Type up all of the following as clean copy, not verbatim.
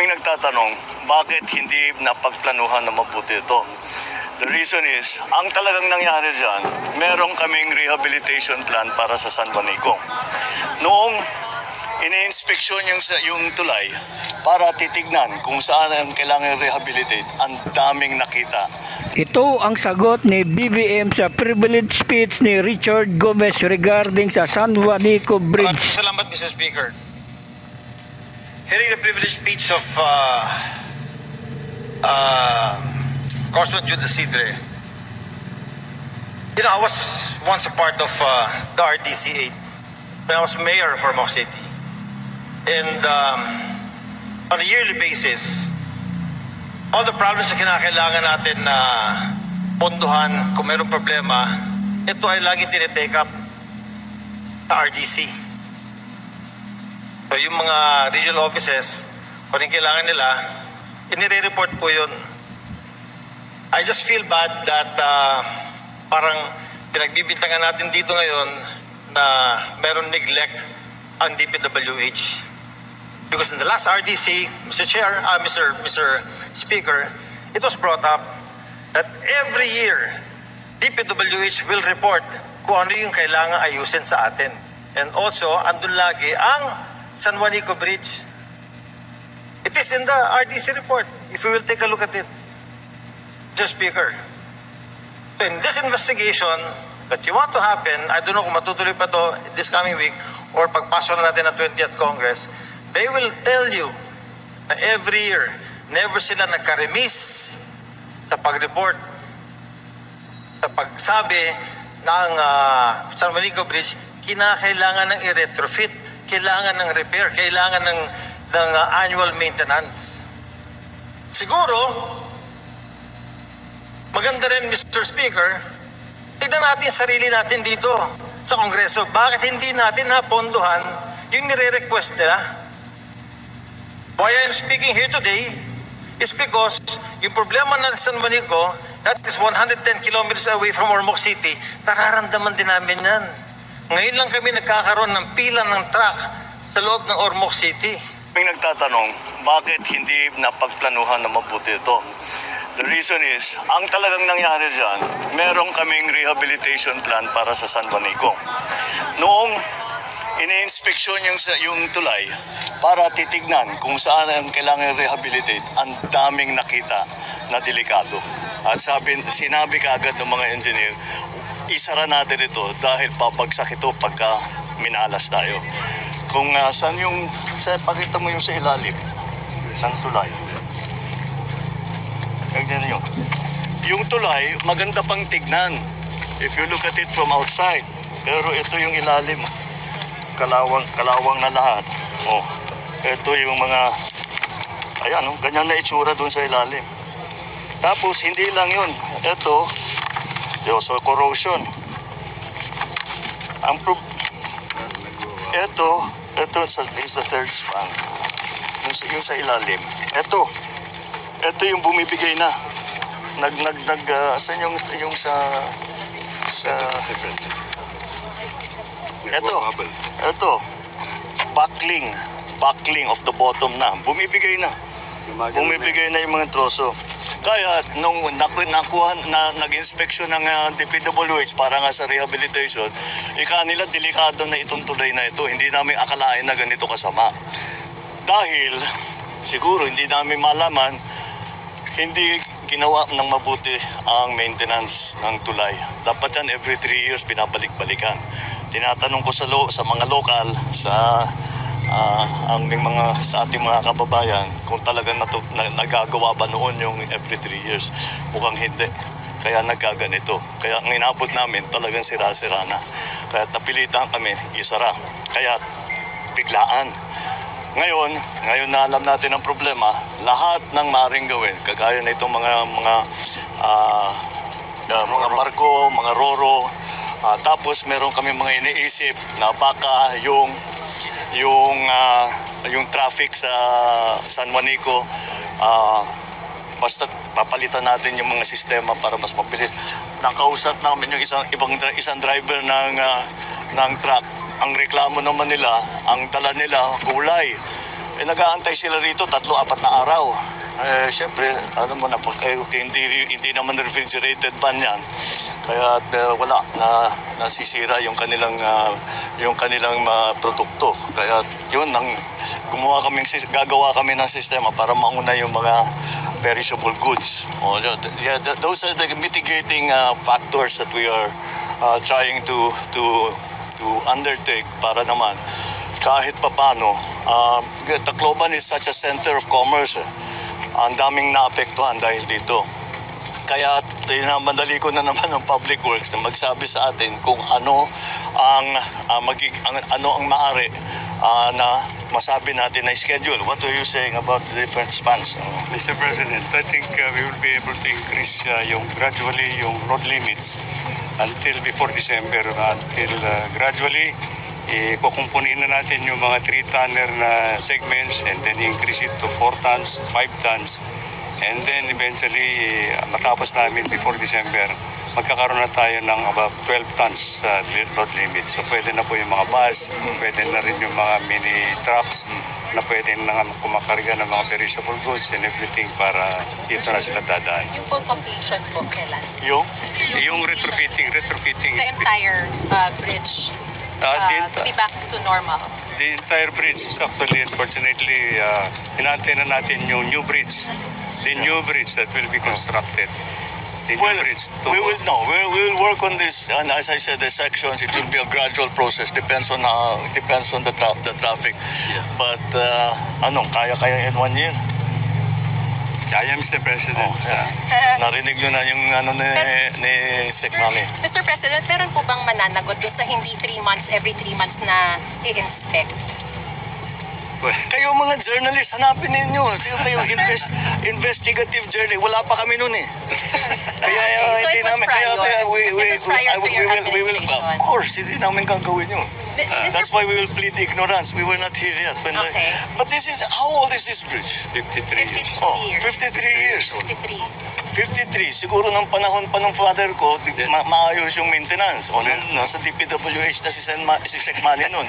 May nagtatanong, bakit hindi napagplanuhan na mabuti ito? The reason is, ang talagang nangyari dyan, meron kaming rehabilitation plan para sa San Juanico. Noong ini-inspeksyon yung tulay para titignan kung saan ang kailangan rehabilitate, ang daming nakita. Ito ang sagot ni BBM sa privilege speech ni Richard Gomez regarding sa San Juanico Bridge. Salamat, Mr. Speaker. Hearing the privilege speech of Congressman Jude Isidre, I was once a part of the RDC 8 when I was mayor for Ormoc City. And on a yearly basis, all the problems na kinakailangan natin na ponduhan kung mayroong problema, ito ay lagi tinitake up sa RDC. So yung mga regional offices, kung yung kailangan nila, inire-report po yun. I just feel bad that parang pinagbibintangan natin dito ngayon na meron neglect ang DPWH. Because in the last RDC, Mr. Speaker, it was brought up that every year, DPWH will report kung ano yung kailangan ayusin sa atin. And also, andun lagi ang San Juanico Bridge. It is in the RDC report, if we will take a look at it, Mr. Speaker. So in this investigation that you want to happen, I don't know kung matutuloy pa to this coming week or pagpasok na natin ng 20th Congress, they will tell you na every year, never sila nagka-remiss sa pag-report, sa pagsabi ng San Juanico Bridge, kinakailangan ng i-retrofit, kailangan ng repair, kailangan ng annual maintenance. Siguro, maganda rin, Mr. Speaker, tignan natin sarili natin dito sa Kongreso. Bakit hindi natin napondohan yung nire-request nila? Why I'm speaking here today is because yung problema ng San Juanico, that is 110 kilometers away from Ormoc City, nararamdaman din namin yan. Ngayon lang kami nagkakaroon ng pila ng truck sa loob ng Ormoc City. May nagtatanong, bakit hindi napagplanuhan na mabuti ito? The reason is, ang talagang nangyari dyan, meron kaming rehabilitation plan para sa San Juanico. Noong ini-inspeksyon yung tulay para titignan kung saan ang kailangan rehabilitate, ang daming nakita na delikado. At sinabi kaagad ng mga engineer, isara natin ito dahil pabagsak ito pagka minalas tayo. Kung saan yung, pakita mo yung sa ilalim ng tulay. Ganyan yun. Yung tulay, maganda pang tignan if you look at it from outside. Pero ito yung ilalim. Kalawang na lahat. Oh, ito yung mga, ayan, ganyan na itsura dun sa ilalim. Tapos, hindi lang yun. Ito, so corrosion. Ito is the third span. Yung sa ilalim. Ito yung bumibigay na. Saan yung sa ito. Buckling of the bottom na. Bumibigay na yung mga troso. Kaya nung nag-inspeksyon ng DPWH para nga sa rehabilitation, nila delikado na itong tulay na ito. Hindi namin akalain na ganito kasama. Dahil siguro hindi namin malaman, hindi ginawa ng mabuti ang maintenance ng tulay. Dapat yan every 3 years binabalik-balikan. Tinatanong ko sa mga lokal, sa ating mga kababayan kung talagang nagagawa ba noon yung every 3 years. Mukhang hindi. Kaya nagkaganito. Kaya ang inabot namin talagang sira-sira na. Kaya napilitan kami isara. Kaya biglaan. Ngayon na alam natin ang problema, lahat ng maaaring gawin, kagaya na itong mga barko, mga roro, tapos meron kami mga iniisip na baka yung traffic sa San Juanico, basta papalitan natin yung mga sistema para mas mabilis. Nakausap namin yung isang driver ng truck. Ang reklamo naman nila, ang dala nila kulay. nag-aantay sila rito 3-4 na araw. Siyempre, ano mo na, hindi naman refrigerated pan yan. Kaya wala, nasisira yung kanilang produkto. Kaya yun, gagawa kami ng sistema para mauna yung mga perishable goods. Yeah, those are the mitigating factors that we are trying to undertake para naman kahit papano. Tacloban is such a center of commerce. Ang daming naapektuhan dahil dito. Kaya madali ko na naman ng Public Works na magsabi sa atin kung ano ang maaari na masabi natin na schedule. What are you saying about the different spans? Mr. President, I think we will be able to increase gradually yung road limits until before December, until gradually kukumpuniin na natin yung mga 3-tonner na segments and then increase it to 4 tons, 5 tons, and then eventually matapos namin before December, magkakaroon na tayo ng about 12 tons sa road limit. So pwede na po yung mga bus, pwede na rin yung mga mini trucks na pwede na kumakarga ng mga perishable goods and everything para dito na sila dadaan. Yung full completion po kailan? Yung retrofitting The is entire bridge to be back to normal. the entire bridge is actually, unfortunately, inaantay na natin yung new bridge. The new bridge that will be constructed. The new bridge. We will work on this, and as I said, the sections, it will be a gradual process. Depends on the traffic. But kaya in 1 year? Kaya, Mr. President. Narinig nyo na yung ni Sec Mami. Mr. President, meron po bang mananagot dun sa hindi 3 months, every 3 months na i-inspect? Kayo mga journalists, hanapin ninyo. Sige kayo, investigative journey. Wala pa kami nun eh. Kaya So hindi it was namin, prior. It was prior to your we will, administration. of course, hindi namin gagawin yun. That's Mr. why we will plead ignorance. We were not here yet. Okay. But this is, how old is this bridge? 53 years. 53 years. 53 years. 53. 53. Siguro ng panahon pa ng father ko, maayos yung maintenance. O nasa DPWH na si Sec Manny nun.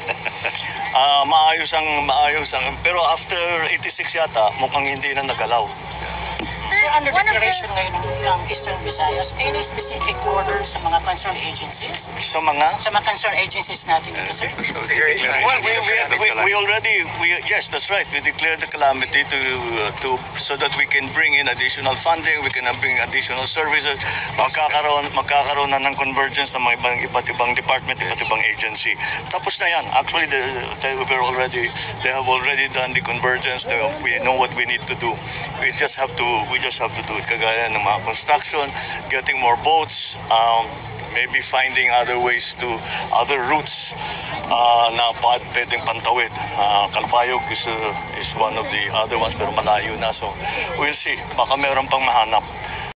Maayos ang, pero after 86 yata, mukhang hindi na nagalaw. Sir, under declaration ngayon ng Eastern Visayas, any specific orders sa mga concerned agencies? Sa mga? Sa mga concerned agencies natin dito, sir? Well, yes, that's right. We declared the calamity so that we can bring in additional funding, we can bring additional services. Magkakaroon na ng convergence ng mga iba't ibang department, iba't ibang agency. Tapos na yan. Actually, they have already done the convergence. We know what we need to do. We just have to do it. Kagaya ng mga construction, getting more boats, maybe finding other routes na pwedeng pantawid. Kalbayog is one of the other ones, pero malayo na. So we'll see. Baka meron pang mahanap.